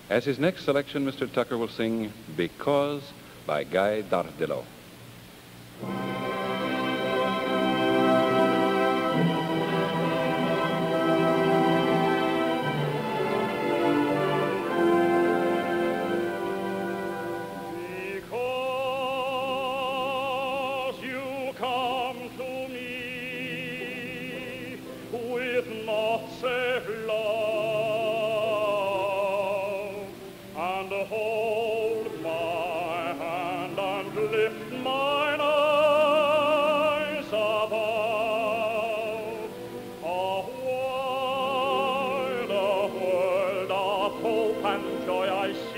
As his next selection, Mr. Tucker will sing Because by Guy Dardillo. Because you come to me with not save love, and hold my hand and lift mine eyes above, a wide world of hope and joy I see.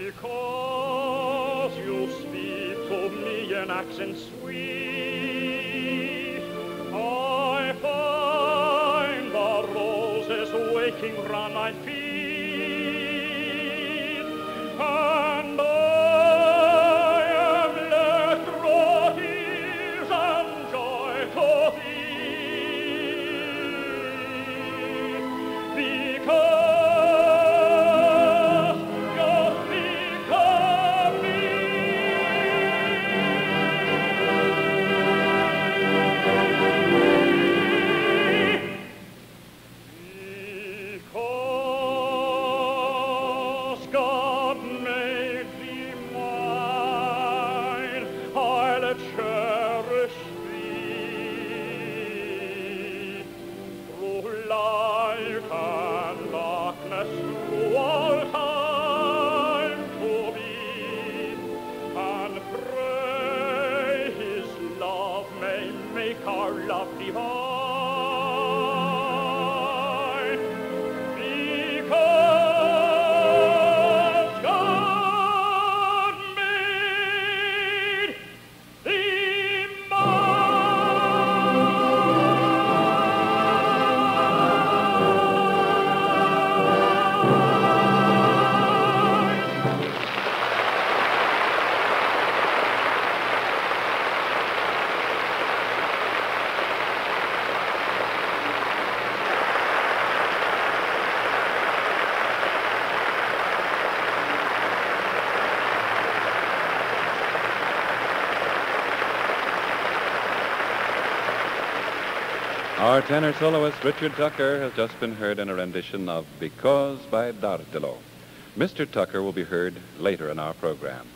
Because you speak to me in accents sweet, I find the roses waking round my feet, and I am left through tears and joy to thee. Because God made thee mine, I'll cherish thee through light and darkness, through all time to be, and pray his love may make our love divine. Our tenor soloist, Richard Tucker, has just been heard in a rendition of Because by Dardillo. Mr. Tucker will be heard later in our program.